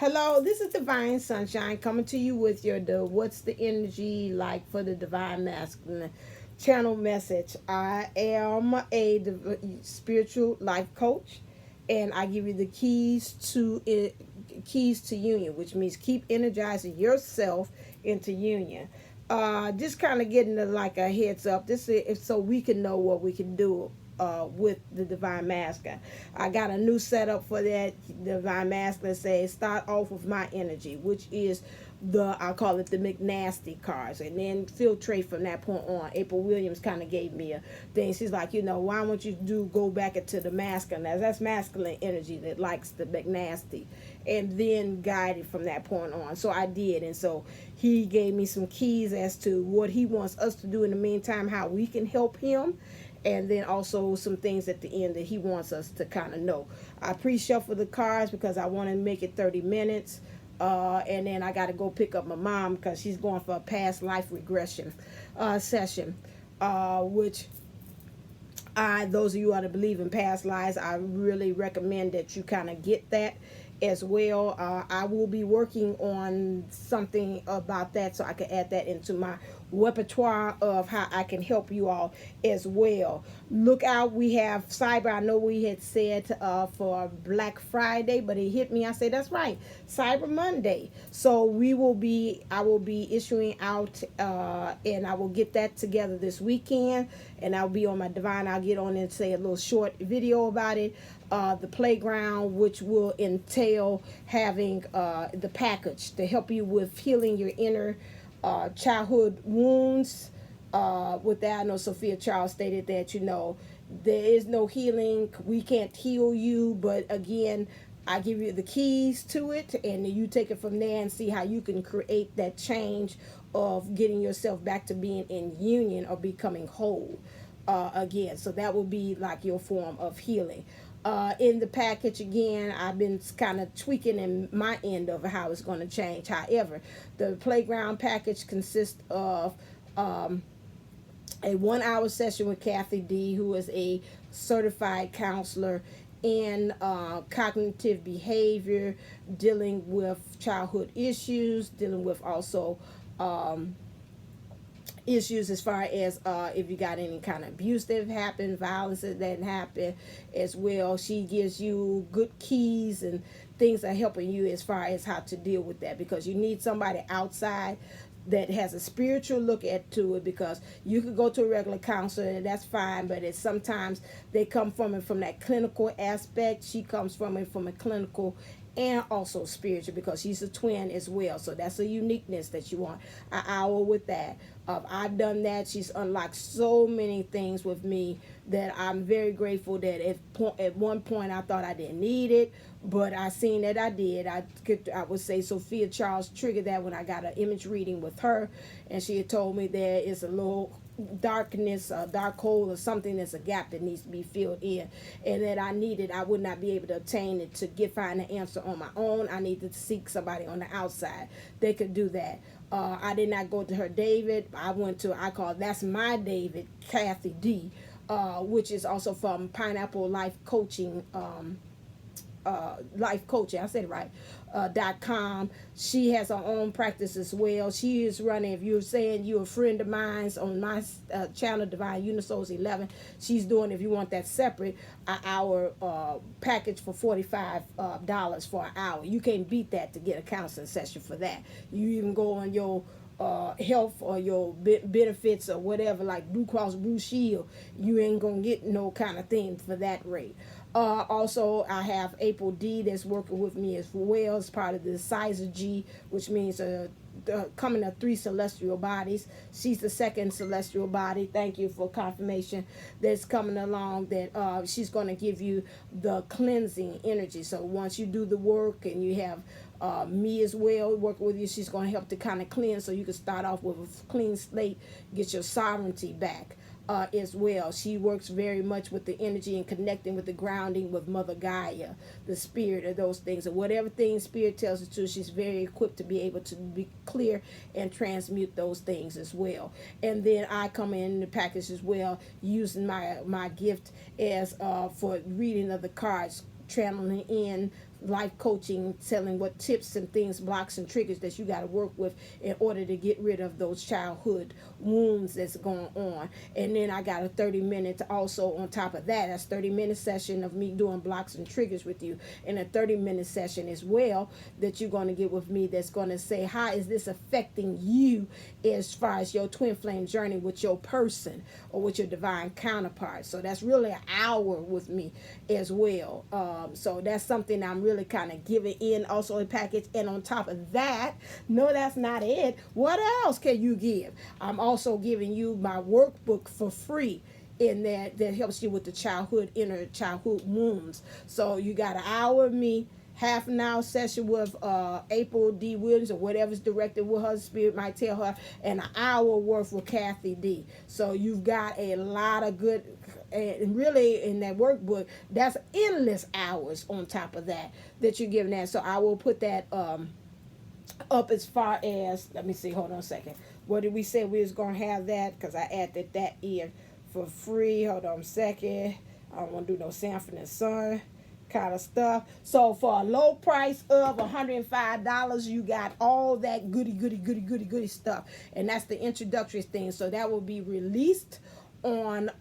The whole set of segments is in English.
Hello, this is Divine Sunshine coming to you with the What's the Energy Like for the Divine Masculine channel message. I am a spiritual life coach, and I give you the keys to union, which means keep energizing yourself into union. Just kind of getting like a heads up. This is so we can know what we can do with the divine masculine. I got a new setup for that. Divine masculine says start off with my energy, which is I call it the McNasty cards, and then filtrate from that point on. April Williams kind of gave me a thing. She's like, why don't you go back into the masculine? That's masculine energy that likes the McNasty, and then guide it from that point on. So I did, and so he gave me some keys as to what he wants us to do in the meantime, how we can help him, and then also some things at the end that he wants us to kind of know. I pre-shuffle the cards because I want to make it 30 minutes. And then I got to go pick up my mom because she's going for a past life regression session, which those of you who believe in past lives, I really recommend that you kind of get that as well. I will be working on something about that so I can add that into my repertoire of how I can help you all as well. Look out, we have Cyber. I know we had said for Black Friday, but it hit me. I said, that's right, Cyber Monday. So I will be issuing out, and I will get that together this weekend, and I'll be on my Divine. I'll get on and say a little short video about it. The playground, which will entail having the package to help you with healing your inner childhood wounds. With that, I know Sophia Charles stated that, there is no healing. We can't heal you, but again, I give you the keys to it, and you take it from there and see how you can create that change of getting yourself back to being in union or becoming whole again. So that will be like your form of healing. In the package, again, I've been kind of tweaking in my end of how it's going to change. However, the playground package consists of a 1-hour session with Kathy D, who is a certified counselor in cognitive behavior, dealing with childhood issues, dealing with also issues as far as if you got any kind of abuse that happened, violence that happened as well. She gives you good keys and things that are helping you as far as how to deal with that, because you need somebody outside that has a spiritual look to it, because you could go to a regular counselor and that's fine, but it's sometimes they come from it from that clinical aspect. She comes from it from a clinical and also spiritual, because she's a twin as well. So that's a uniqueness that you want an hour with that. I've done that. She's unlocked so many things with me that I'm very grateful that at one point I thought I didn't need it, but I seen that I did. I would say Sophia Charles triggered that when I got an image reading with her, and she had told me there is a little darkness, a dark hole or something, that's a gap that needs to be filled in, and that I would not be able to obtain it to find the answer on my own. I needed to seek somebody on the outside that could do that. I did not go to her David. I call that's my David, Kathy D, which is also from Pineapple Life Coaching, life coaching, I said it right, .com. She has her own practice as well. She is running, if you're saying you're a friend of mine's on my channel, Divine Unisouls 11, she's doing, if you want that separate, our package for $45 for an hour. You can't beat that to get a counseling session for that. You even go on your health or your benefits or whatever, like Blue Cross Blue Shield, you ain't gonna get no kind of thing for that rate. Also, I have April D that's working with me as well as part of the Size of G, which means coming of 3 celestial bodies. She's the second celestial body. Thank you for confirmation. That's coming along, that she's going to give you the cleansing energy. So once you do the work and you have me as well working with you, she's going to help to kind of cleanse, so you can start off with a clean slate, get your sovereignty back. As well, she works very much with the energy and connecting with the grounding with Mother Gaia, the spirit of those things, and whatever things spirit tells her to, she's very equipped to be able to be clear and transmute those things as well. And then I come in the package as well, using my gift as for reading of the cards, channeling in life coaching, telling what tips and things, blocks and triggers that you got to work with in order to get rid of those childhood wounds that's going on. And then I got a 30-minute also on top of that. That's 30-minute session of me doing blocks and triggers with you, and a 30-minute session as well that you're going to get with me that's going to say, how is this affecting you as far as your twin flame journey with your person or with your divine counterpart. So that's really an hour with me as well. So that's something I'm really kind of giving in also a package. And on top of that, no, that's not it. What else can you give? I'm also giving you my workbook for free in that helps you with the inner childhood wounds. So you got an hour of me, half an hour session with April D. Williams or whatever's directed with her spirit might tell her, and an hour worth with Kathy D. So you've got a lot of good, and really in that workbook, that's endless hours on top of that you're giving that. So I will put that up as far as, let me see, hold on a second. What did we say we was going to have that? Because I added that in for free. Hold on a second. I don't want to do no Sanford and Son kind of stuff. So for a low price of $105, you got all that goody stuff, and that's the introductory thing. So that will be released on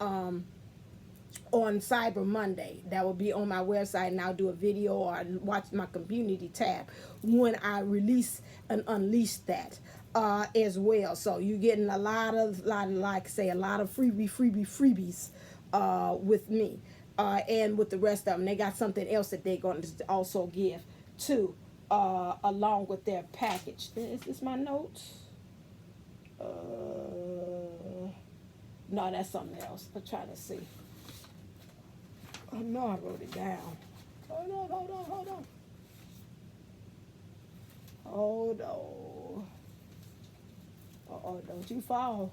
Cyber Monday. That will be on my website, and I'll do a video or watch my community tab when I release and unleash that as well. So you're getting a lot of like say a lot of freebies with me. And with the rest of them, they got something else that they're going to also give too, along with their package. Is this my notes? No, that's something else. I'm trying to see. Oh no, I wrote it down. Hold on. Oh, don't you fall.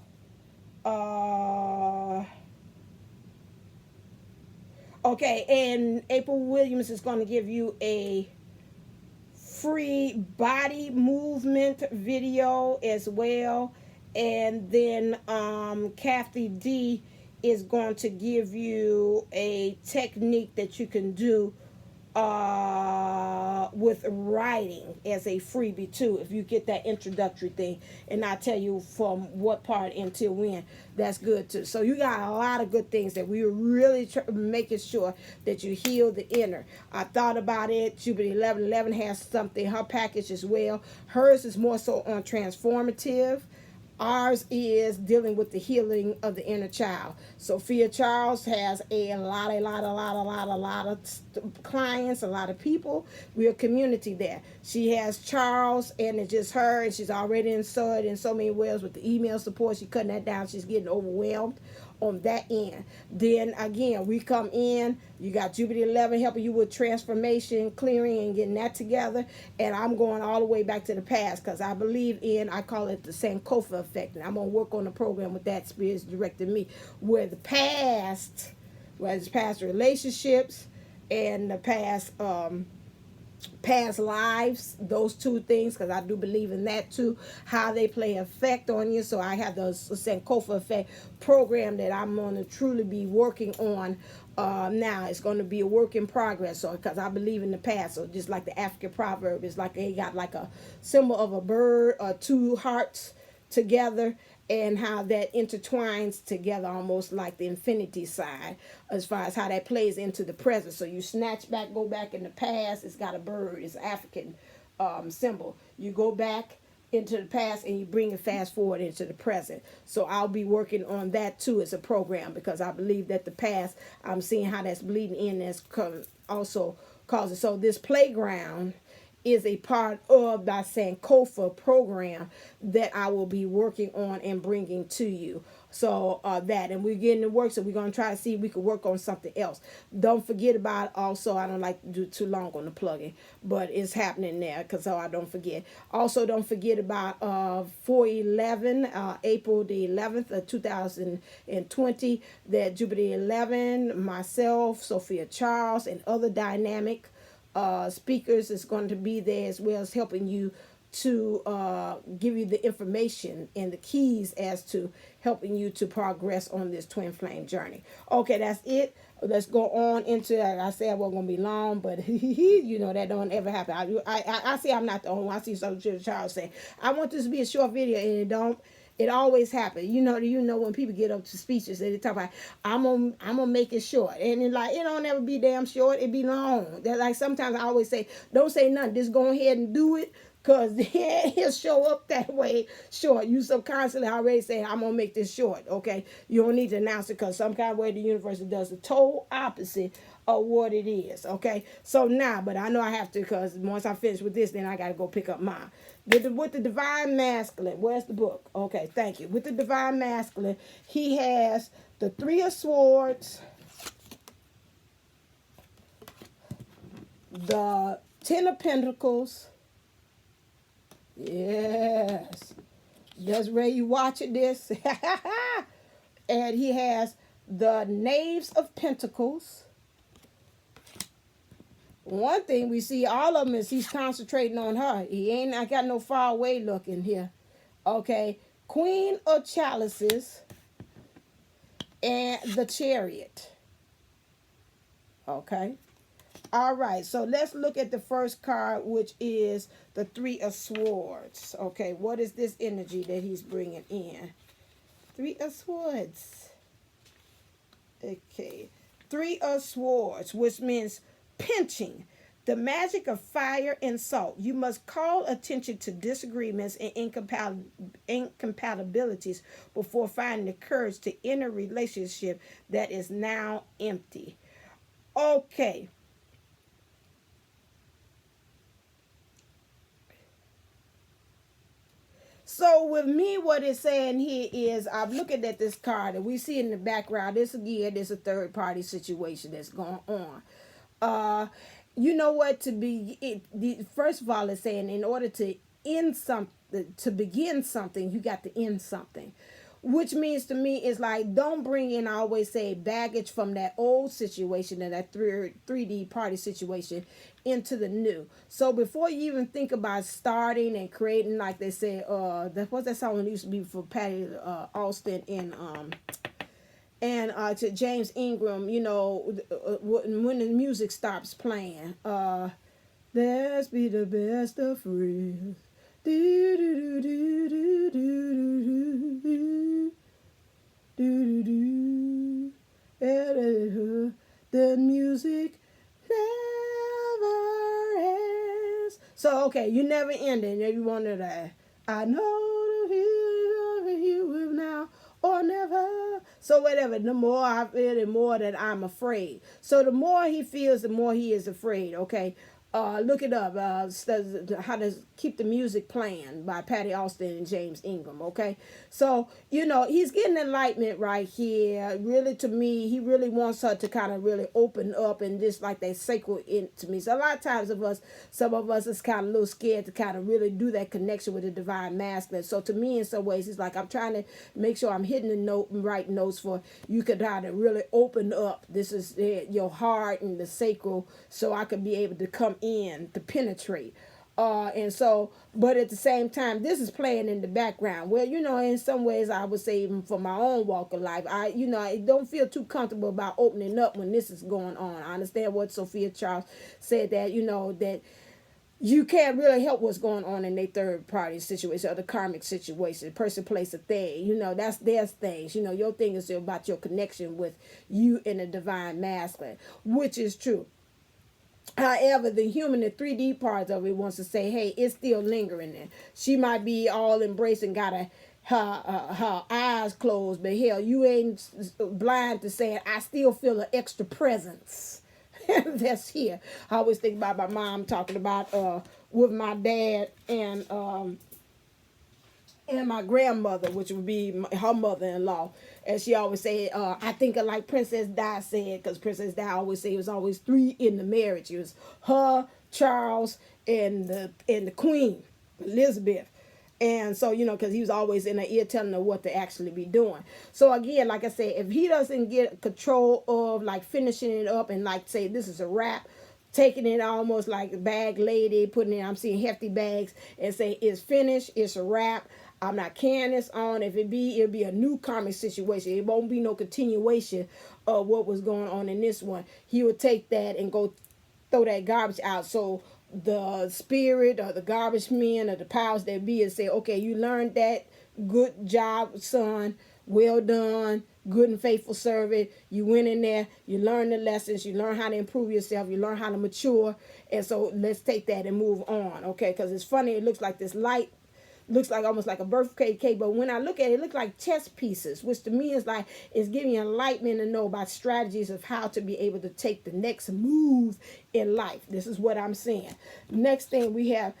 Okay, and April Williams is going to give you a free body movement video as well. And then Kathy D is going to give you a technique that you can do with writing as a freebie too, if you get that introductory thing, and I'll tell you from what part until when. That's good too. So you got a lot of good things that we were really making sure that you heal the inner. I thought about it. Jupiter 1111 has something, her package as well. Hers is more so on transformative. Ours is dealing with the healing of the inner child. Sophia Charles has a lot of clients, a lot of people. We're a community there. She has Charles, and it's just her, and she's already in so many ways with the email support. She's cutting that down. She's getting overwhelmed on that end. Then again, we come in, you got Jupiter 11 helping you with transformation, clearing, and getting that together. And I'm going all the way back to the past, because I believe in, I call it the COFA Effect, and I'm going to work on the program with that. Spirit's directing me, where the past, whether it's past relationships and the past lives, those two things, because I do believe in that too, how they play effect on you. So I have the COFA Effect program that I'm going to truly be working on now. It's going to be a work in progress, so because I believe in the past. So just like the African proverb, it's like they got like a symbol of a bird or two hearts together, and how that intertwines together almost like the infinity sign, as far as how that plays into the present. So you snatch back, go back in the past, it's got a bird, it's African symbol. You go back into the past and you bring it fast forward into the present. So I'll be working on that too as a program, because I believe that the past, I'm seeing how that's bleeding in, that's also causing. So this playground is a part of my COFA program that I will be working on and bringing to you. So that, and we're getting to work, so we're going to try to see if we can work on something else. Don't forget about, also, I don't like to do too long on the plugin, but it's happening there, because so I don't forget. Also, don't forget about 4/11, April the 11th of 2020, that Jupiter 11, myself, Sophia Charles, and other dynamic speakers is going to be there, as well as helping you to give you the information and the keys as to helping you to progress on this twin flame journey. Okay, that's it. Let's go on into, I said I wasn't going to be long, but you know, that don't ever happen. I see I'm not the only one. I see some child say, I want this to be a short video, and it don't. It always happens. You know when people get up to speeches and they talk about, I'm gonna make it short, and it like, it don't ever be damn short. It be long. That, like, sometimes I always say, don't say nothing. Just go ahead and do it. Because he'll show up that way short. You subconsciously already say, I'm going to make this short, okay? You don't need to announce it, because some kind of way the universe does the total opposite of what it is, okay? So now, but I know I have to, because once I finish with this, then I got to go pick up mine. With the Divine Masculine, where's the book? Okay, thank you. With the Divine Masculine, he has the Three of Swords, the Ten of Pentacles. Yes, that's where you watching this. And he has the Knaves of Pentacles. One thing we see, all of them, is he's concentrating on her. He ain't, I got no far away look in here. Okay, Queen of Chalices and the Chariot. Okay. All right, so let's look at the first card, which is the Three of Swords. Okay, what is this energy that he's bringing in? Three of Swords. Okay, Three of Swords, which means pinching. The magic of fire and salt. You must call attention to disagreements and incompatibilities before finding the courage to enter a relationship that is now empty. Okay. So with me, what it's saying here is, I'm looking at this card, and we see in the background, this again, there's a third party situation that's going on. You know what? First of all, it's saying, in order to end something, to begin something, you got to end something. Which means to me is like, don't bring in, I always say, baggage from that old situation and that 3D party situation into the new. So before you even think about starting and creating, like they say, what's that song that used to be for Patty Austin and to James Ingram, you know, when the music stops playing, let's be the best of friends. Do do do do do do do do do. The music never ends. So okay, you never ending. If you wanted that, I know the feeling of you with now or never. So whatever. The more I feel, the more that I'm afraid. So the more he feels, the more he is afraid. Okay. Look it up. How to Keep the Music Playing by Patty Austin and James Ingram. Okay, so you know he's getting enlightenment right here. Really, to me, he really wants her to kind of really open up and just like that sacred into me. So a lot of times some of us is kind of a little scared to kind of really do that connection with the divine masculine. So to me, in some ways, it's like I'm trying to make sure I'm hitting the right notes for you could kind of really open up. This is your heart and the sacral, so I could be able to come in to penetrate. And so, but at the same time, this is playing in the background. Well, you know, in some ways, I would say even for my own walk of life, I don't feel too comfortable about opening up when this is going on. I understand what Sophia Charles said, that, you know, that you can't really help what's going on in their third party situation or the karmic situation. Person, place, a thing. You know, that's their things. You know, your thing is about your connection with you and the divine masculine, which is true. However, the human, the 3D part of it wants to say, hey, it's still lingering there. She might be all embracing, got her eyes closed, but hell, you ain't blind to saying, I still feel an extra presence that's here. I always think about my mom talking about with my dad and my grandmother, which would be her mother-in-law. And she always said, I think of like Princess Di said, because Princess Di always said it was always three in the marriage. It was her, Charles, and the Queen, Elizabeth. And so, you know, because he was always in her ear telling her what to actually be doing. So again, like I said, if he doesn't get control of like finishing it up and like say this is a wrap, taking it almost like a bag lady, putting it, I'm seeing hefty bags and say it's finished, it's a wrap. I'm not carrying this on. If it'll be a new karmic situation. It won't be no continuation of what was going on in this one. He will take that and go throw that garbage out. So the spirit or the garbage men or the powers that be and say, okay, you learned that. Good job, son. Well done. Good and faithful servant. You went in there. You learned the lessons. You learn how to improve yourself. You learn how to mature. And so let's take that and move on. Okay, because it's funny. It looks like this light. Looks like almost like a birthday cake, but when I look at it, it looks like chess pieces, which to me is like it's giving you enlightenment to know about strategies of how to be able to take the next move in life. This is what I'm saying. Next thing we have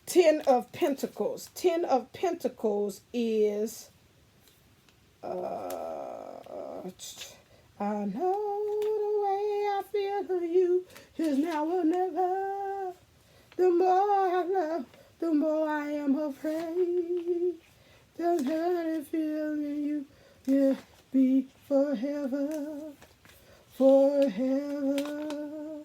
10 of Pentacles. 10 of Pentacles is I know the way I feel for you is now or never. The more I love, the more I am afraid. The hurt feeling you will be forever, forever.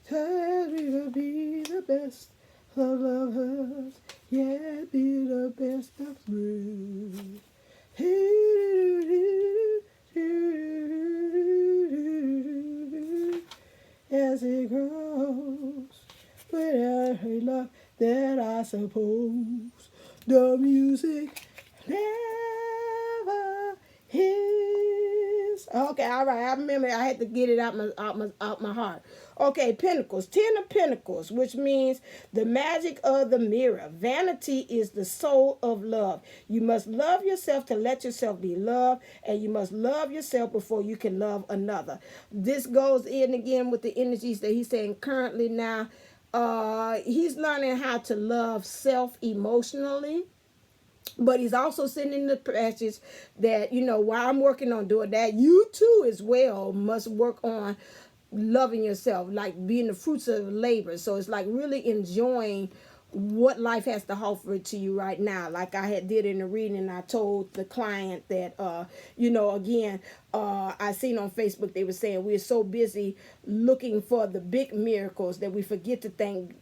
Tell me to be the best of lovers, yeah, be the best of friends. As it grows, without her love, that I suppose the music never ends. Okay, all right. I remember I had to get it out my heart. Okay, Pentacles, 10 of Pentacles, which means the magic of the mirror. Vanity is the soul of love. You must love yourself to let yourself be loved, and you must love yourself before you can love another. This goes in again with the energies that he's saying currently now. He's learning how to love self emotionally, but he's also sitting in the passage that, you know, while I'm working on doing that, you too as well must work on loving yourself, like being the fruits of labor. So it's like really enjoying what life has to offer to you right now. Like I had did in the reading, I told the client that you know, again, I seen on Facebook they were saying we're so busy looking for the big miracles that we forget to thank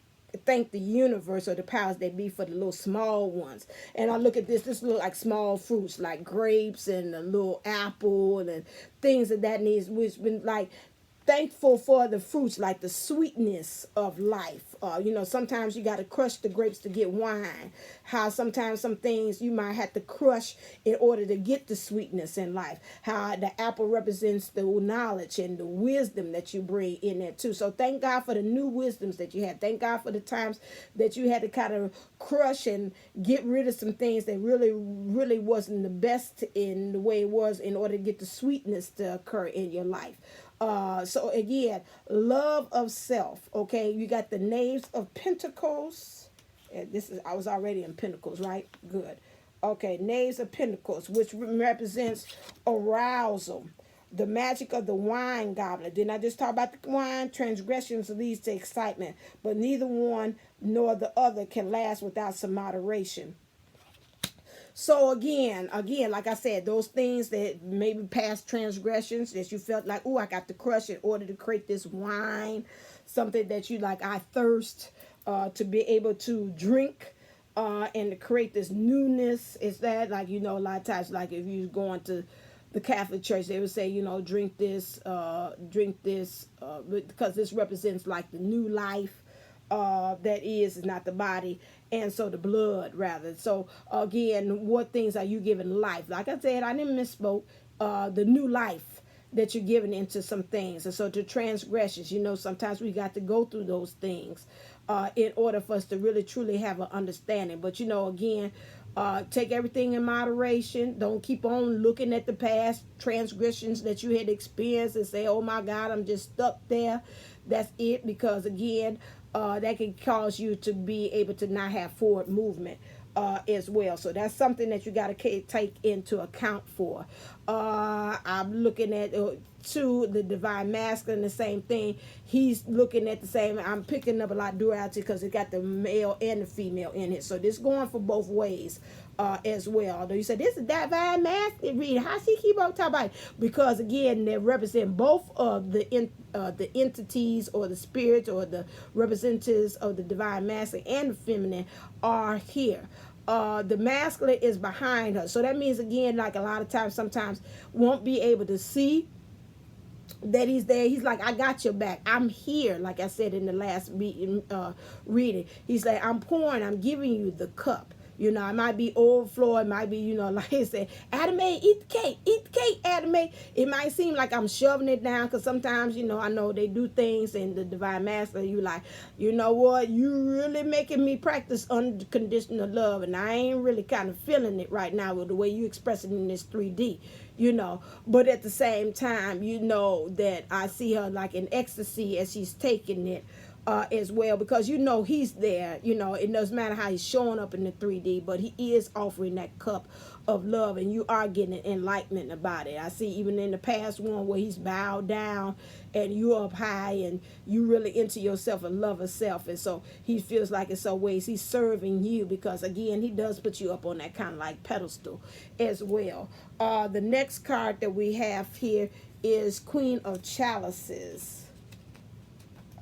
the universe or the powers that be for the little small ones. And I look at this look like small fruits like grapes and a little apple and things of that needs, which been like thankful for the fruits, like the sweetness of life. You know, sometimes you got to crush the grapes to get wine. How sometimes some things you might have to crush in order to get the sweetness in life. How the apple represents the knowledge and the wisdom that you bring in there too. So thank God for the new wisdoms that you had. Thank God for the times that you had to kind of crush and get rid of some things that really wasn't the best in the way it was in order to get the sweetness to occur in your life. So again, love of self. Okay, you got the Knaves of Pentacles. I was already in Pentacles, right? Good. Okay, Knaves of Pentacles, which represents arousal. The magic of the wine goblet. Didn't I just talk about the wine? Transgressions leads to excitement, but neither one nor the other can last without some moderation. So again, like I said, those things that maybe past transgressions that you felt like, oh, I got to crush in order to create this wine, something that you like, I thirst to be able to drink and to create this newness. Is that like, you know, a lot of times, like if you're going to the Catholic Church, they would say, you know, drink this, because this represents like the new life. That is not the body, and so the blood rather. So again, what things are you giving life? Like I said, I didn't misspoke. The new life that you're giving into some things, and so the transgressions. You know, sometimes we got to go through those things in order for us to really truly have an understanding. But you know, again. Take everything in moderation. Don't keep on looking at the past transgressions that you had experienced and say, oh my God, I'm just stuck there. That's it. Because again, that can cause you to be able to not have forward movement as well. So that's something that you got to take into account for. I'm looking at too the divine masculine, the same thing. He's looking at the same. I'm picking up a lot of duality because it got the male and the female in it. So this going for both ways as well. Although you said this is divine masculine reading, how she keep on talking about it? Because again, they represent both of the entities or the spirits or the representatives of the divine masculine and the feminine are here. The masculine is behind her. So that means, again, like a lot of times, sometimes won't be able to see that he's there. He's like, I got your back. I'm here. Like I said in the last reading, he's like, I'm pouring, I'm giving you the cup. You know, it might be overflow. It might be, you know, like I said, Adam, eat the cake, Adam. It might seem like I'm shoving it down, because sometimes, you know, I know they do things in the Divine Master. You like, you know what, you really making me practice unconditional love, and I ain't really kind of feeling it right now with the way you express it in this 3D. You know, but at the same time, you know that I see her like in ecstasy as she's taking it as well, because you know he's there. You know, it doesn't matter how he's showing up in the 3D, but he is offering that cup of love, and you are getting enlightenment about it. I see even in the past one where he's bowed down and you're up high and you really into yourself and love of self, and so he feels like in some ways he's serving you, because again, he does put you up on that kind of like pedestal as well. The next card that we have here is Queen of Chalices.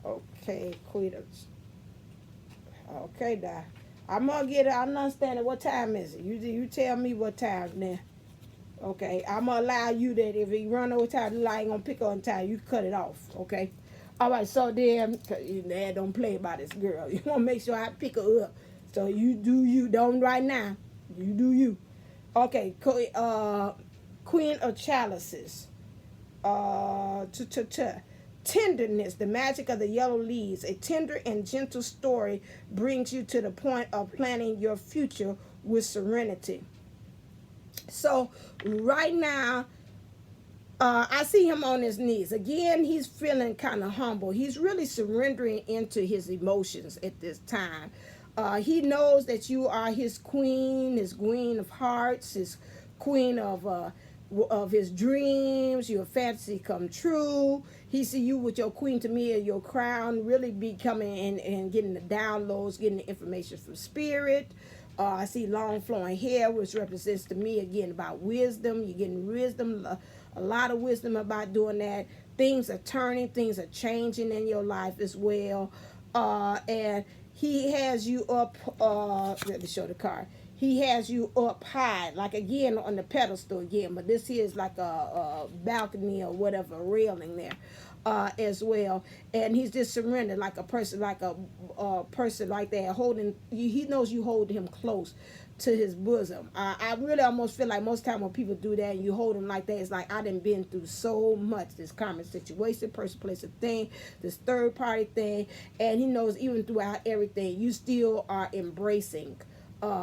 Okay, Queen of... Okay, now. I'm going to get it. I'm understanding. What time is it? You tell me what time now. Okay, I'm going to allow you that if he run over time, I ain't going to pick on time. You cut it off, okay? All right, so then, Dad don't play about this girl. You want to make sure I pick her up. So you do you. Don't right now. You do you. Okay, Queen of Chalices. Tenderness, the magic of the yellow leaves. A tender and gentle story brings you to the point of planning your future with serenity. So right now, I see him on his knees. Again, he's feeling kind of humble. He's really surrendering into his emotions at this time. He knows that you are his queen of hearts, his queen of his dreams, your fantasy come true. He see you with your queen to me, your crown, really becoming and getting the downloads, getting the information from spirit. I see long flowing hair, which represents to me again about wisdom. You're getting wisdom, a lot of wisdom about doing that. Things are turning, things are changing in your life as well. And he has you up, let me show the card. He has you up high, like again on the pedestal again, but this here is like a balcony or whatever, railing there as well. And he's just surrendered like a person like that, holding, he knows you hold him close to his bosom. I really almost feel like most time when people do that and you hold him like that, it's like I done been through so much, this common situation, person, place, a thing, this third party thing, and he knows even throughout everything, you still are embracing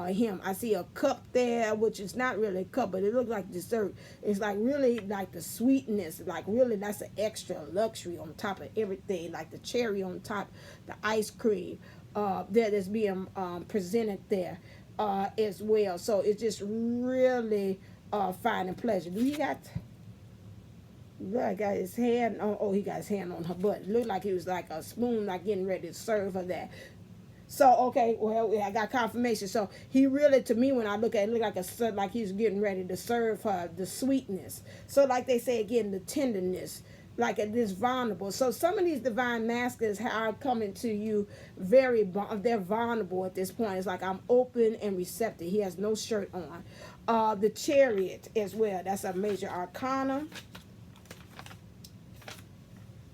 him. I see a cup there, which is not really a cup, but it looks like dessert. It's like really like the sweetness, like really that's an extra luxury on top of everything, like the cherry on top, the ice cream that is being presented there as well. So it's just really fine and pleasure. Do he got his hand on, oh, he got his hand on her butt. It looked like he was like a spoon, like getting ready to serve her that. So, okay, well, I got confirmation. So, he really, to me, when I look at it, look like he's getting ready to serve her the sweetness. So, like they say again, the tenderness, like this vulnerable. So, some of these divine masculines are coming to you they're vulnerable at this point. It's like, I'm open and receptive. He has no shirt on. The Chariot as well. That's a major arcana.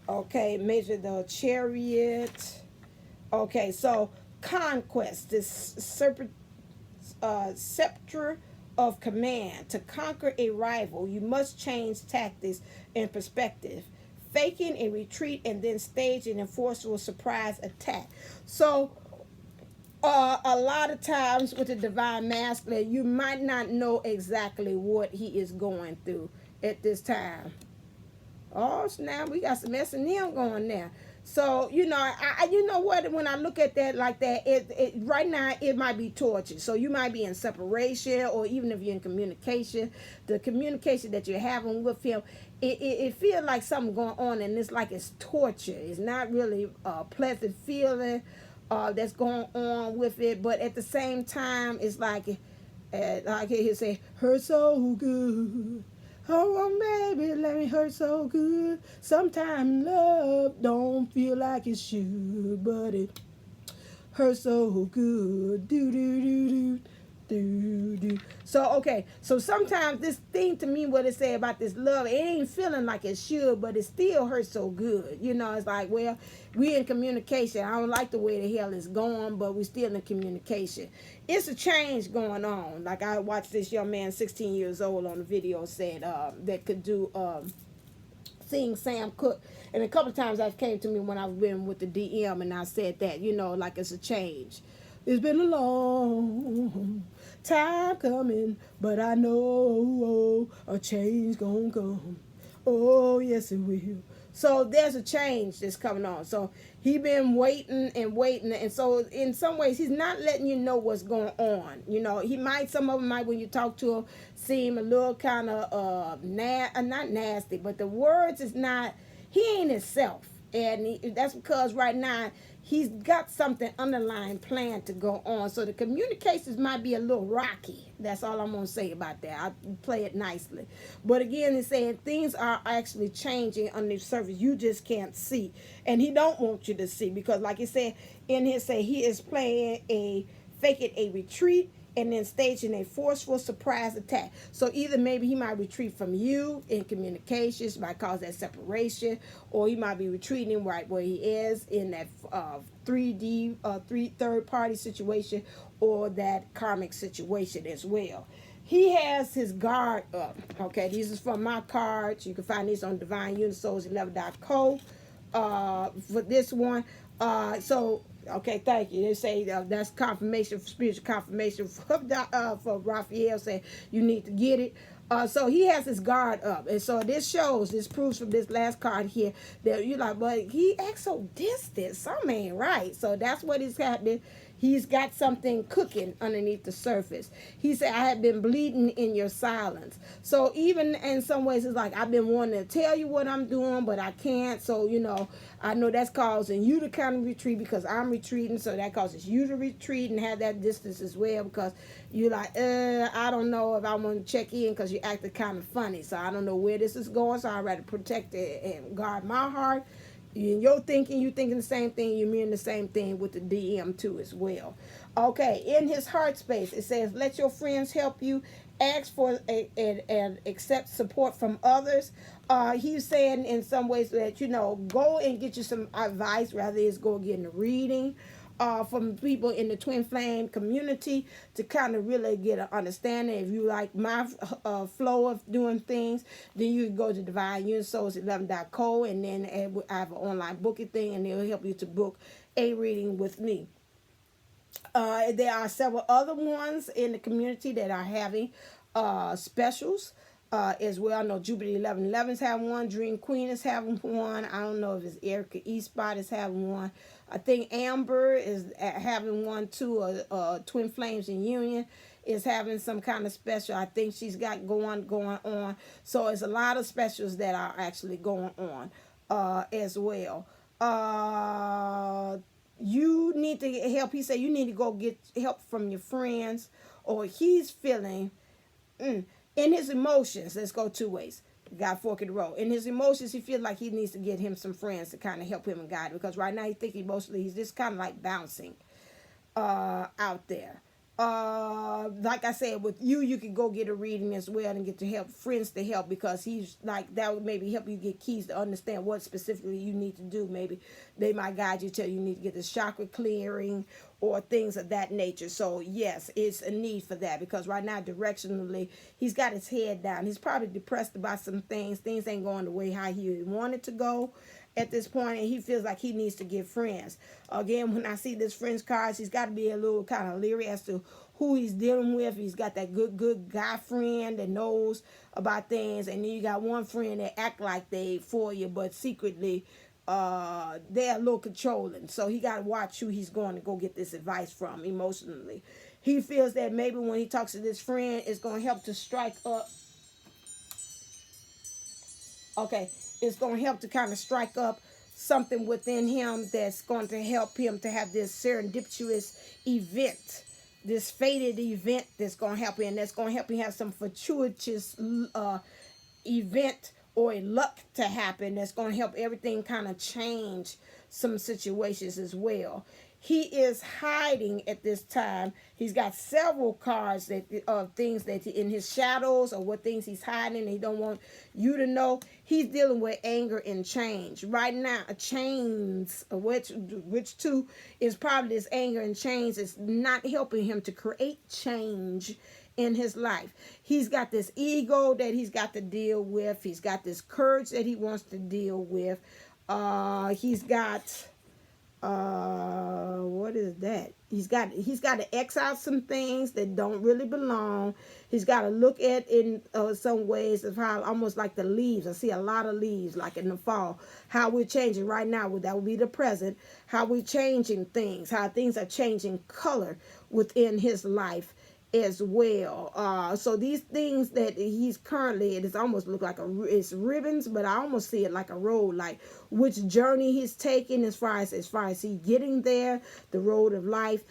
Okay, the Chariot. Okay, so conquest, this scepter of command. To conquer a rival, you must change tactics and perspective, faking a retreat and then staging a forceful surprise attack. So a lot of times with the divine masculine, you might not know exactly what he is going through at this time. Oh snap, we got some S&M going there. So, you know, you know what, when I look at that like that, it right now, it might be torture. So you might be in separation, or even if you're in communication, the communication that you're having with him, it feels like something going on, and it's like it's torture. It's not really a pleasant feeling that's going on with it, but at the same time, it's like he say, hurt so good. Oh, baby, let me hurt so good. Sometimes love don't feel like it should, but it hurts so good. Do, do, do, do. So okay, so sometimes this thing to me, what it say about this love, it ain't feeling like it should, but it still hurts so good. You know, it's like, well, we in communication. I don't like the way the hell it's going, but we still in communication. It's a change going on. Like I watched this young man, 16 years old, on the video said that could do sing Sam Cooke. And a couple of times that came to me when I've been with the DM, and I said that, you know, like it's a change. It's been a long time coming, but I know a change gonna come. Oh, yes, it will. So there's a change that's coming on. So he been waiting and waiting, and so in some ways he's not letting you know what's going on. You know, he might, some of them might, when you talk to him, seem a little kind of not nasty, but the words is not. He ain't himself, and that's because right now he's got something underlying plan to go on. So the communications might be a little rocky. That's all I'm going to say about that. I play it nicely. But again, it's saying things are actually changing on the surface. You just can't see. And he don't want you to see, because like he said in here, say he is faking a retreat and then staging a forceful surprise attack. So either maybe he might retreat from you in communications, might cause that separation, or he might be retreating right where he is in that 3D, third party situation, or that karmic situation as well. He has his guard up. Okay, these is from my cards. You can find these on DivineUnisouls11.co for this one. Okay, thank you. They say that's confirmation, spiritual confirmation for Raphael, saying you need to get it. So he has his guard up. And so this proves from this last card here that you're like, but he acts so distant. Something ain't right. So that's what is happening. He's got something cooking underneath the surface. He said, I have been bleeding in your silence. So even in some ways, it's like, I've been wanting to tell you what I'm doing, but I can't. So, you know, I know that's causing you to kind of retreat because I'm retreating. So that causes you to retreat and have that distance as well, because you're like, I don't know if I want to check in because you acted kind of funny. So I don't know where this is going. So I'd rather protect it and guard my heart. In your thinking, you thinking the same thing, you mean the same thing with the DM too as well. Okay, in his heart space, it says, let your friends help you, ask for and accept support from others. He's saying in some ways that, you know, go and get you some advice, rather is go get a reading from people in the Twin Flame community to kind of really get an understanding. If you like my flow of doing things, then you can go to DivineUnisouls11.co, and then I have an online booking thing, and it'll help you to book a reading with me. There are several other ones in the community that are having specials as well. I know Jupiter 1111's having one. Dream Queen is having one. I don't know if it's Erica Eastspot is having one. I think Amber is having one too. Twin Flames in Union is having some kind of special. I think she's got going on. So it's a lot of specials that are actually going on as well. You need to get help. He said you need to go get help from your friends, or he's feeling in his emotions. Let's go two ways. Got fork in the road. In his emotions, he feels like he needs to get him some friends to kind of help him and guide him, because right now he thinks emotionally he's just kind of like bouncing out there. Like I said, with you can go get a reading as well and get to help friends to help, because he's like, that would maybe help you get keys to understand what specifically you need to do. Maybe they might guide you, tell you need to get this chakra clearing or things of that nature. So yes, it's a need for that, because right now directionally he's got his head down. He's probably depressed about some things. Things ain't going the way how he wanted to go at this point, and he feels like he needs to get friends. Again, when I see this friends cards, he's got to be a little kind of leery as to who he's dealing with. He's got that good guy friend that knows about things, and then you got one friend that act like they for you, but secretly they're a little controlling. So he got to watch who he's going to go get this advice from emotionally. He feels that maybe when he talks to this friend, it's going to help to strike up. Okay, it's going to help to kind of strike up something within him that's going to help him to have this serendipitous event, this fated event that's going to help him. That's going to help him have some fortuitous event or a luck to happen that's going to help everything kind of change some situations as well. He is hiding at this time. He's got several cards that of things that in his shadows, or what things he's hiding. He don't want you to know. He's dealing with anger and change right now. Chains, which two is probably this anger and change, is not helping him to create change in his life. He's got this ego that he's got to deal with. He's got this courage that he wants to deal with. He's got what is that? He's got to X out some things that don't really belong. He's got to look at in some ways of how, almost like the leaves. I see a lot of leaves like in the fall. How we're changing right now, that would be the present. How we're changing things. How things are changing color within his life as well. So these things that he's currently, it is almost look like it's ribbons, but I almost see it like a road, like which journey he's taking as far as he getting there, the road of life.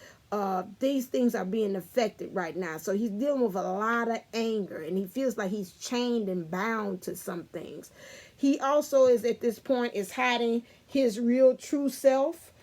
These things are being affected right now. So he's dealing with a lot of anger, and he feels like he's chained and bound to some things. He also is at this point is hiding his real true self.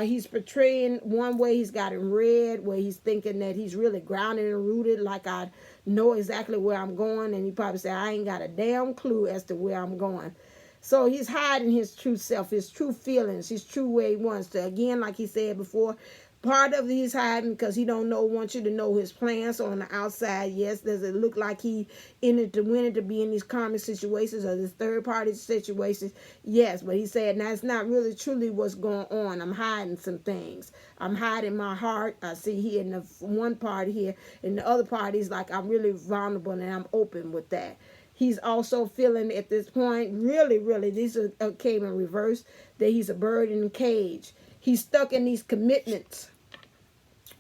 He's portraying one way. He's got in red, where he's thinking that he's really grounded and rooted, like I know exactly where I'm going, and he probably say, I ain't got a damn clue as to where I'm going. So he's hiding his true self, his true feelings, his true way he wants to. Again, like he said before, part of it he's hiding because he wants you to know his plans. So on the outside, yes, does it look like he wanted to be in these karmic situations or this third party situations? Yes, but he said, that's not really truly what's going on. I'm hiding some things. I'm hiding my heart. I see here in the one part here, and the other part is like I'm really vulnerable and I'm open with that. He's also feeling at this point, really, these came in reverse, that he's a bird in a cage. He's stuck in these commitments.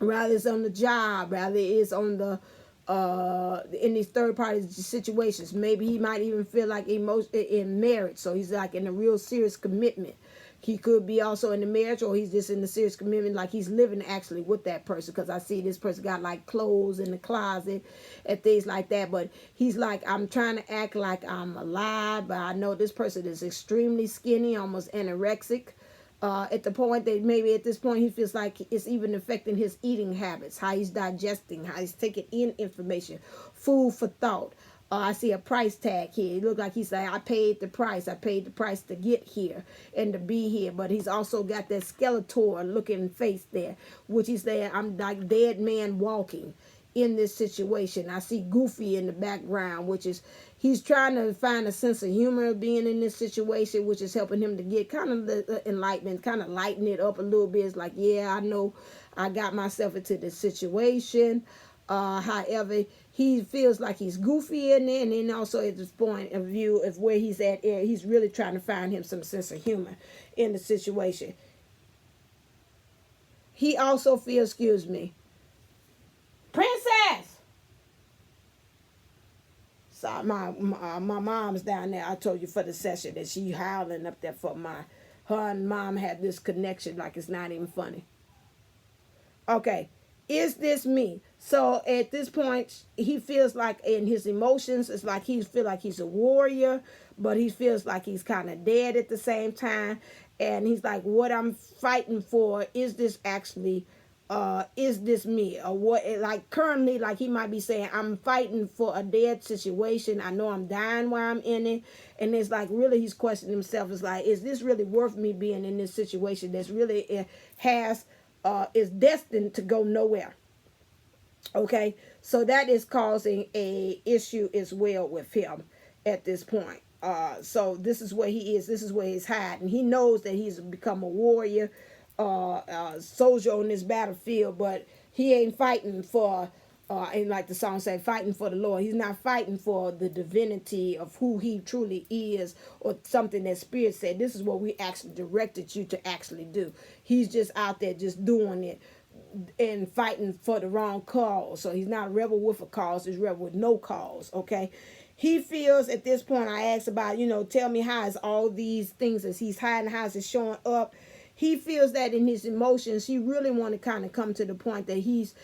Rather it's on the job, rather it's on the in these third party situations. Maybe he might even feel like in marriage, so he's like in a real serious commitment. He could be also in the marriage, or he's just in the serious commitment, like he's living actually with that person, because I see this person got like clothes in the closet and things like that. But he's like, I'm trying to act like I'm alive, but I know this person is extremely skinny, almost anorexic. At the point that maybe at this point he feels like it's even affecting his eating habits, how he's digesting, how he's taking in information, food for thought. I see a price tag here. It looks like he's saying, I paid the price. I paid the price to get here and to be here. But he's also got that Skeletor looking face there, which he's saying, I'm like dead man walking in this situation. I see Goofy in the background, which is he's trying to find a sense of humor of being in this situation, which is helping him to get kind of the enlightenment, kind of lighten it up a little bit. It's like, yeah, I know I got myself into this situation. However, he feels like he's goofy in there, and then also at this point of view of where he's at, he's really trying to find him some sense of humor in the situation. He also feels, excuse me, Princess. So my mom's down there. I told you for the session that she howling up there for her and mom had this connection like it's not even funny. Okay, is this me? So at this point, he feels like in his emotions, it's like he feels like he's a warrior, but he feels like he's kind of dead at the same time. And he's like, what I'm fighting for, is this actually, is this me? Or what, like currently, like he might be saying, I'm fighting for a dead situation. I know I'm dying while I'm in it. And it's like, really, he's questioning himself. It's like, is this really worth me being in this situation that's really is destined to go nowhere? Okay, so that is causing a issue as well with him at this point. So this is where he is. This is where he's hiding. He knows that he's become a warrior, soldier on this battlefield, but he ain't fighting for, and like the song said, fighting for the Lord. He's not fighting for the divinity of who he truly is, or something that Spirit said, this is what we actually directed you to actually do. He's just out there just doing it and fighting for the wrong cause. So he's not a rebel with a cause, he's a rebel with no cause. Okay, he feels at this point, I asked about, tell me how is all these things as he's hiding, how is it showing up? He feels that in his emotions, he really want to kind of come to the point that he's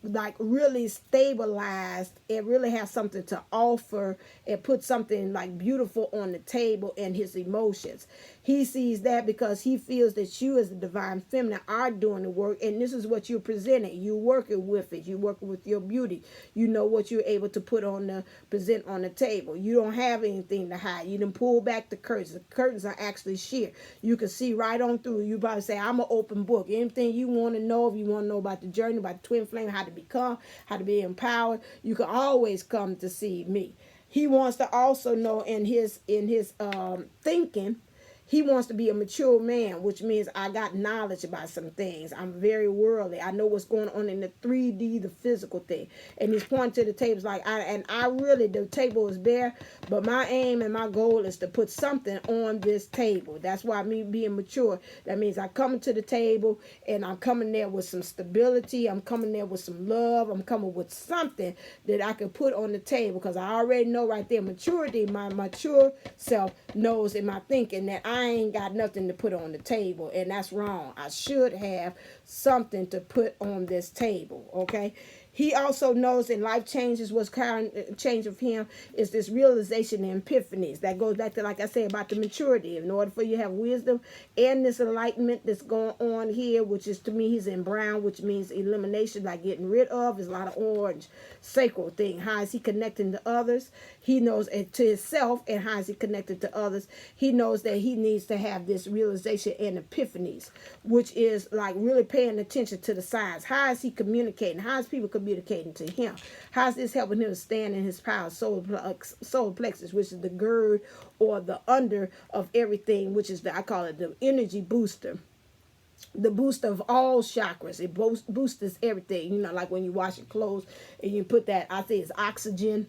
like really stabilized and really has something to offer and put something like beautiful on the table in his emotions. He sees that because he feels that you as the divine feminine are doing the work, and this is what you're presenting. You're working with it. You're working with your beauty. You know what you're able to present on the table. You don't have anything to hide. You done pull back the curtains. The curtains are actually sheer. You can see right on through. You probably say, I'm an open book. Anything you want to know, if you want to know about the journey, about the twin flame, how to become, how to be empowered, you can always come to see me. He wants to also know in his thinking, he wants to be a mature man, which means I got knowledge about some things. I'm very worldly. I know what's going on in the 3D, the physical thing. And he's pointing to the tables like, the table is bare, but my aim and my goal is to put something on this table. That's why me being mature, that means I come to the table and I'm coming there with some stability. I'm coming there with some love. I'm coming with something that I can put on the table, because I already know right there, maturity, my mature self knows in my thinking that I ain't got nothing to put on the table, and that's wrong. I should have something to put on this table, okay? He also knows in life changes, what's current change of him is this realization and epiphanies. That goes back to, like I said, about the maturity. In order for you to have wisdom and this enlightenment that's going on here, which is, to me, he's in brown, which means elimination, like getting rid of. There's a lot of orange, sacral thing. How is he connecting to others? He knows it to himself, and how is he connected to others? He knows that he needs to have this realization and epiphanies, which is like really paying attention to the signs. How is he communicating? How is people communicating to him? How's this helping him to stand in his power? Solar plexus, which is the gird or the under of everything, which is I call it the energy booster. The booster of all chakras. It boosts everything. You know, like when you wash your clothes and you put that, I say it's oxygen,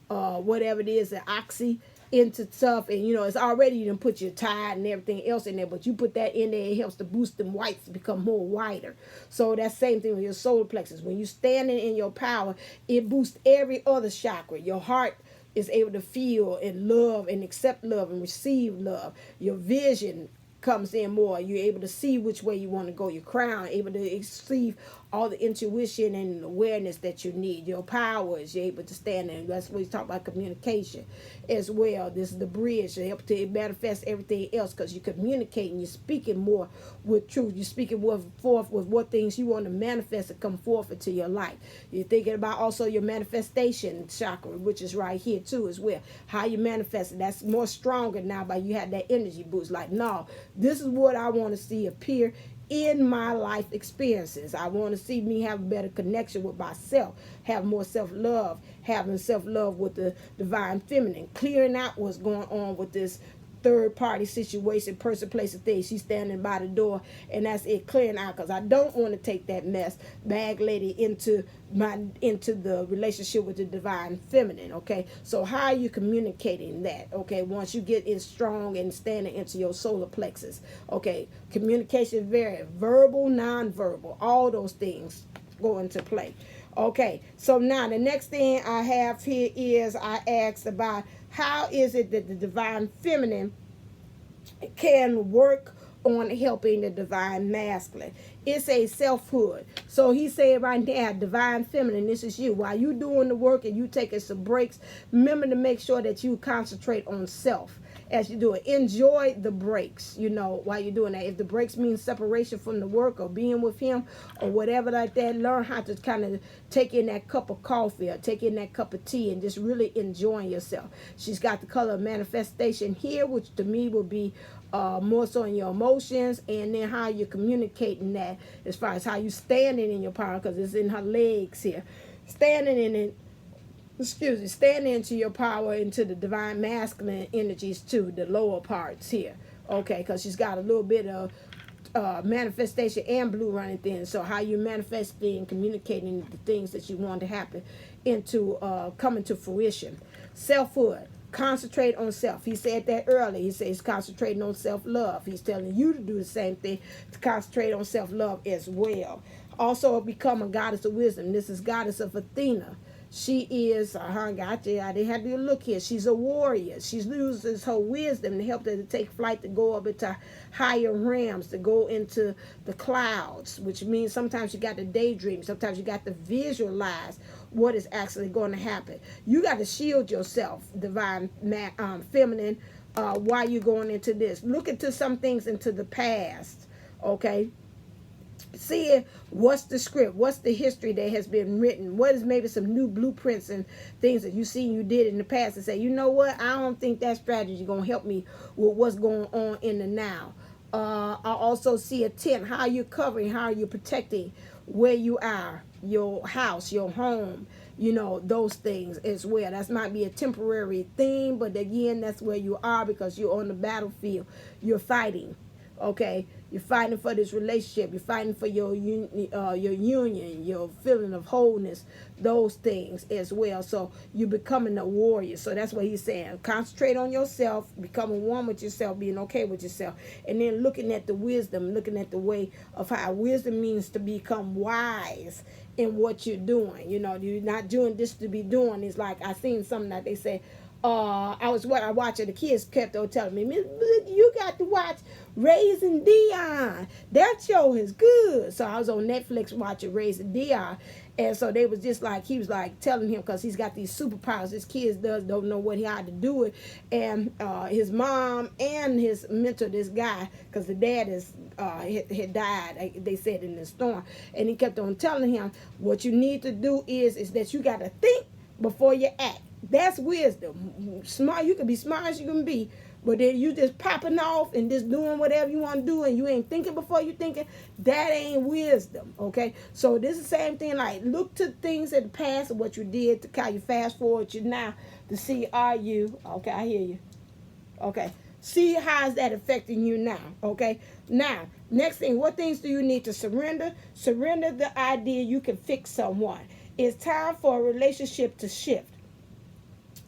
whatever it is, the oxy into stuff, and you know it's already, you done put your tide and everything else in there, but you put that in there, it helps to boost them whites to become more whiter. So that same thing with your solar plexus. When you standing in your power, it boosts every other chakra. Your heart is able to feel and love and accept love and receive love. Your vision comes in more. You're able to see which way you want to go. Your crown, able to receive all the intuition and awareness that you need. Your powers, you're able to stand in. That's what we talk about, communication as well. This is the bridge to help to manifest everything else, because you're communicating, you're speaking more with truth. You're speaking forth with what things you want to manifest and come forth into your life. You're thinking about also your manifestation chakra, which is right here too as well. How you manifest it. That's more stronger now by you have that energy boost. Like, no, this is what I want to see appear in my life experiences. I want to see me have a better connection with myself, have more self-love, having self-love with the divine feminine, clearing out what's going on with this third-party situation, person, place, and thing. She's standing by the door, and that's it, clearing out, because I don't want to take that mess, bag lady, into the relationship with the divine feminine. Okay, so how are you communicating that? Okay, once you get in strong and standing into your solar plexus. Okay, communication vary, verbal, non-verbal, all those things go into play. Okay, so now the next thing I have here is I asked about how is it that the divine feminine can work on helping the divine masculine. It's a selfhood. So he said right now, divine feminine, this is you. While you doing the work and you taking some breaks, remember to make sure that you concentrate on self as you do it. Enjoy the breaks, you know, while you're doing that. If the breaks mean separation from the work or being with him or whatever like that, learn how to kind of take in that cup of coffee or take in that cup of tea and just really enjoying yourself. She's got the color of manifestation here, which to me will be more so in your emotions, and then how you're communicating that as far as how you standing in your power, because it's in her legs here. Standing in it. Stand into your power, into the divine masculine energies too, the lower parts here. Okay, because she's got a little bit of manifestation and blue running things. So how you manifesting, communicating the things that you want to happen into coming to fruition. Selfhood. Concentrate on self. He said that earlier. He says concentrating on self-love. He's telling you to do the same thing, to concentrate on self-love as well. Also become a goddess of wisdom. This is goddess of Athena. She is, I didn't have to look here. She's a warrior. She uses her wisdom to help her to take flight, to go up into higher realms, to go into the clouds, which means sometimes you got to daydream. Sometimes you got to visualize what is actually going to happen. You got to shield yourself, divine feminine, while you're going into this. Look into some things into the past, okay? See what's the script, what's the history that has been written, what is maybe some new blueprints and things that you seen you did in the past, and say, you know what, I don't think that strategy gonna help me with what's going on in the now. I also see a tent, how you're covering, how you're protecting where you are, your house, your home, you know, those things as well. That might be a temporary thing, but again, that's where you are because you're on the battlefield. You're fighting, okay? You're fighting for this relationship. You're fighting for your union, your feeling of wholeness, those things as well. So you're becoming a warrior. So that's what he's saying. Concentrate on yourself, becoming one with yourself, being okay with yourself, and then looking at the wisdom, looking at the way of how wisdom means to become wise in what you're doing. You know, you're not doing this to be doing. It's like I seen something that they say. I watching, the kids kept on telling me, Miss, you got to watch Raising Dion. That show is good. So I was on Netflix watching Raising Dion, and so they was just like, he was like telling him, because he's got these superpowers. His kids don't know what he had to do it, and his mom and his mentor, this guy, because the dad is had died, they said, in the storm, and he kept on telling him, what you need to do is that you got to think before you act. That's wisdom. Smart, you can be smart as you can be, but then you just popping off and just doing whatever you want to do, and you ain't thinking before you thinking. That ain't wisdom, okay? So this is the same thing. Like, look to things in the past of what you did to kind of fast forward you now to see, are you okay? I hear you. Okay, see how is that affecting you now? Okay, now next thing, what things do you need to surrender? Surrender the idea you can fix someone. It's time for a relationship to shift.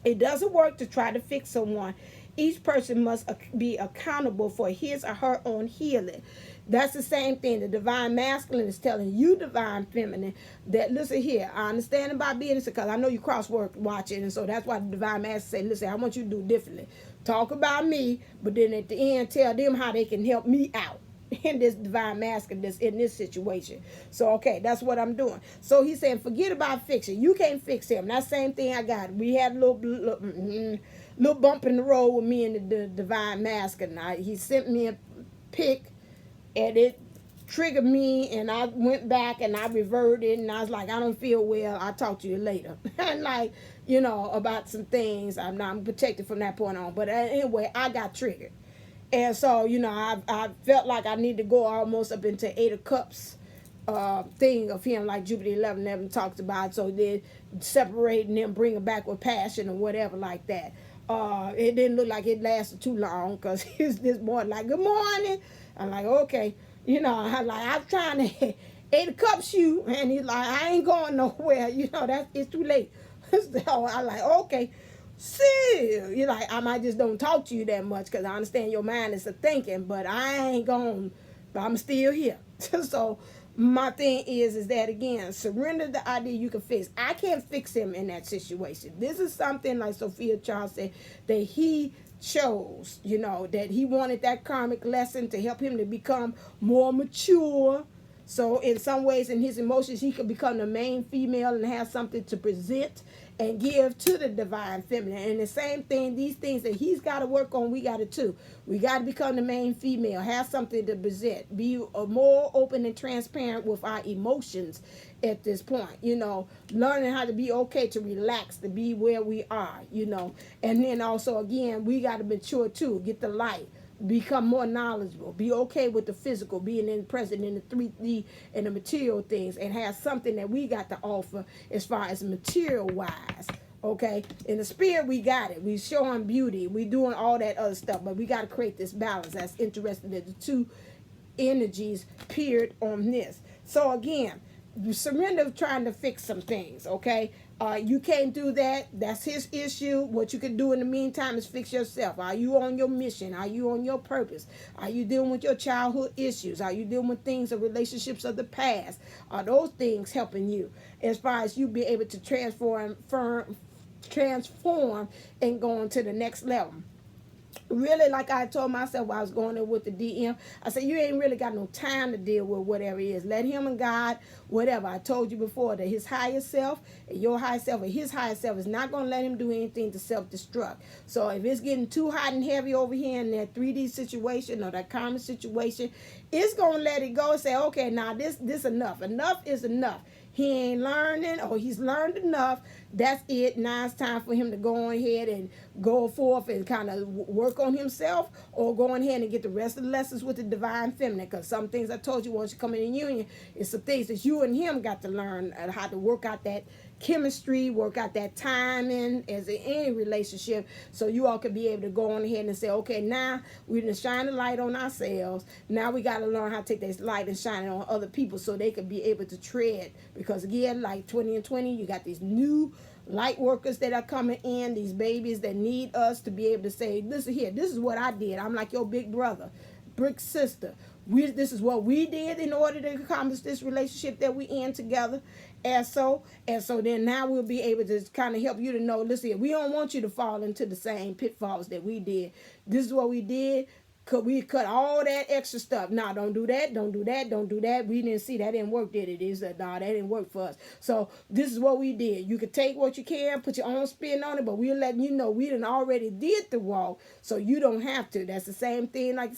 It doesn't work to try to fix someone. Each person must be accountable for his or her own healing. That's the same thing. The divine masculine is telling you, divine feminine, that listen here, I understand about being this, because I know you crossword watching, and so that's why the divine masculine say, listen, I want you to do differently. Talk about me, but then at the end, tell them how they can help me out in this divine masculine, in this situation. So okay, that's what I'm doing. So he's saying, forget about fixing. You can't fix him. That same thing I got. We had a little bump in the road with me and the divine masculine. He sent me a pic, and it triggered me, and I went back and I reverted, and I was like, I don't feel well, I'll talk to you later. And like, you know, about some things. I'm protected from that point on, but anyway, I got triggered. And so, you know, I felt like I need to go almost up into 8 of Cups thing of him, like Jupiter 11 talks about. So then separating them, bring them back with passion or whatever like that. It didn't look like it lasted too long, because he's this morning like, good morning. I'm like, okay. You know, I'm trying to 8 of Cups you. And he's like, I ain't going nowhere. You know, it's too late. So I'm like, okay. See, you like, I might just don't talk to you that much, because I understand your mind is a thinking, but I ain't gone, but I'm still here. So my thing is that, again, surrender the idea you can fix. I can't fix him in that situation. This is something, like Sophia Charles said, that he chose, you know, that he wanted that karmic lesson to help him to become more mature. So in some ways, in his emotions, he could become the main female and have something to present and give to the divine feminine. And the same thing, these things that he's got to work on, we got to too. We got to become the main female, have something to present, be more open and transparent with our emotions at this point, you know, learning how to be okay to relax, to be where we are, you know. And then also, again, we got to mature too, get the light, become more knowledgeable, be okay with the physical, being in present in the 3D and the material things, and have something that we got to offer as far as material wise. Okay, in the spirit we got it, we showing beauty, we doing all that other stuff, but we got to create this balance. That's interesting that the two energies appeared on this. So again, you surrender trying to fix some things. Okay, you can't do that. That's his issue. What you can do in the meantime is fix yourself. Are you on your mission? Are you on your purpose? Are you dealing with your childhood issues? Are you dealing with things of relationships of the past? Are those things helping you as far as you be able to transform and go on to the next level? really, like I told myself while I was going there with the DM, I said, you ain't really got no time to deal with whatever it is. Let him and God, whatever. I told you before that his higher self and your higher self and his higher self is not going to let him do anything to self-destruct. So if it's getting too hot and heavy over here in that 3D situation or that karma situation, it's going to let it go and say, okay, now this enough. Enough is enough. He ain't learning, or he's learned enough. That's it. Now it's time for him to go on ahead and go forth and kind of work on himself, or go on ahead and get the rest of the lessons with the divine feminine. Because some things I told you once you come in union, it's some things that you and him got to learn how to work out that chemistry, work out that timing as in any relationship, so you all could be able to go on ahead and say, okay, now we're going to shine the light on ourselves. Now we got to learn how to take this light and shine it on other people so they could be able to tread. Because again, like 20 and 20, you got these new light workers that are coming in, these babies that need us to be able to say, listen here, this is what I did. I'm like your big brother, big sister. This is what we did in order to accomplish this relationship that we in together. And so then now we'll be able to kind of help you to know, listen, we don't want you to fall into the same pitfalls that we did. This is what we did. We cut all that extra stuff. Nah, don't do that. Don't do that. Don't do that. We didn't see that didn't work, did it? Is that nah, that didn't work for us. So this is what we did. You could take what you can, put your own spin on it, but we're letting you know we done already did the walk, so you don't have to. That's the same thing like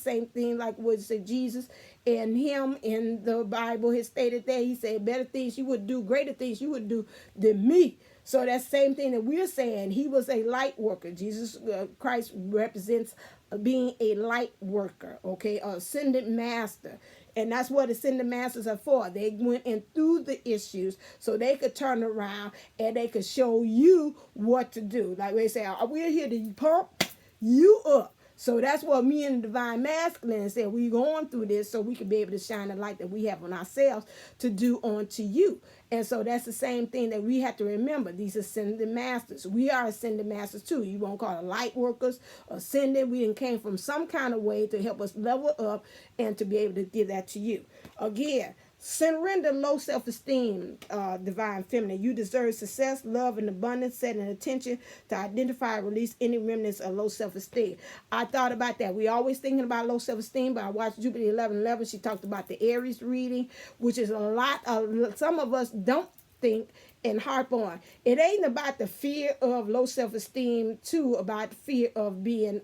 what said Jesus and him in the Bible has stated there. He said, better things you would do, greater things you would do than me. So that same thing that we're saying, he was a light worker. Jesus Christ represents being a light worker, okay, ascended master. And that's what ascended masters are for. They went in through the issues so they could turn around and they could show you what to do. Like they say, we're here to pump you up. So that's what me and the divine masculine said. We're going through this so we can be able to shine the light that we have on ourselves to do onto you. And so that's the same thing that we have to remember. These ascended masters. We are ascended masters too. You won't call it light workers, ascended. We came from some kind of way to help us level up and to be able to give that to you. Again, surrender low self-esteem, divine feminine. You deserve success, love, and abundance, setting attention to identify and release any remnants of low self-esteem. I thought about that. We always thinking about low self-esteem, but I watched Jupiter 11:11. She talked about the Aries reading, which is a lot of, some of us don't think and harp on. It ain't about the fear of low self-esteem, too, about fear of being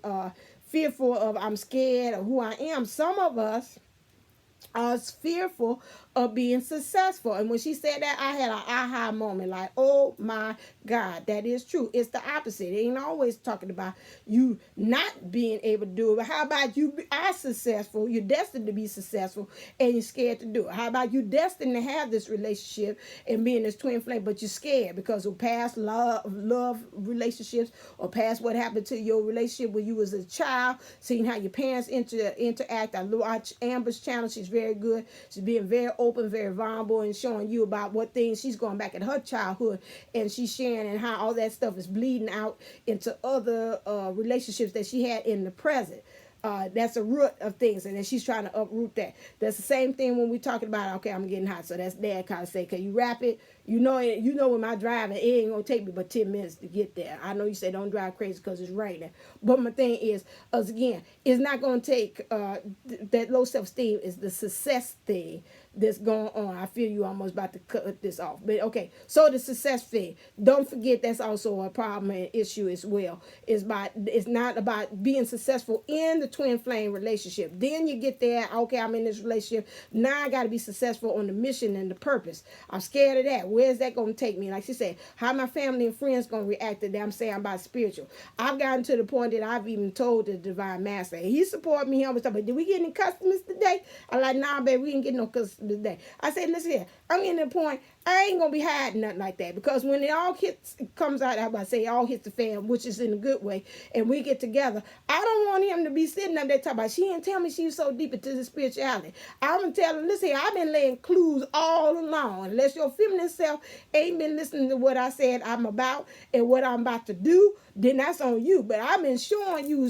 fearful of I'm scared of who I am. Some of us are fearful of being successful. And when she said that, I had an aha moment, like, oh my God, that is true. It's the opposite. It ain't always talking about you not being able to do it. But how about you are successful, you're destined to be successful, and you're scared to do it? How about you destined to have this relationship and be in this twin flame, but you're scared because of past love relationships, or past what happened to your relationship when you was a child, seeing how your parents interact. I watch Amber's channel. She's very good. She's being very open, very vulnerable, and showing you about what things she's going back in her childhood, and she's sharing and how all that stuff is bleeding out into other relationships that she had in the present. That's a root of things, and then she's trying to uproot that. That's the same thing when we're talking about, okay, I'm getting hot, so that's dad kind of say, can you wrap it? You know when my driving, it ain't gonna take me but 10 minutes to get there. I know you say don't drive crazy because it's raining, but my thing is, again, it's not gonna take that low self-esteem is the success thing that's going on. I feel you almost about to cut this off, but okay. So the success thing, don't forget that's also a problem and issue as well. It's not about being successful in the twin flame relationship. Then you get there, okay, I'm in this relationship. Now I got to be successful on the mission and the purpose. I'm scared of that. Where's that going to take me? Like she said, how my family and friends going to react to that? I'm saying about spiritual. I've gotten to the point that I've even told the divine master, he support me. He always talk about, did we get any customers today? I'm like, nah, baby, we didn't get no customers today. I said, listen here, I'm getting to the point, I ain't going to be hiding nothing like that, because when it all comes out, I'm about to say it all hits the fan, which is in a good way, and we get together, I don't want him to be sitting up there talking about, she didn't tell me she was so deep into the spirituality. I'm going to tell him, listen here, I've been laying clues all along. Unless your feminine self ain't been listening to what I said I'm about and what I'm about to do, then that's on you. But I've been showing you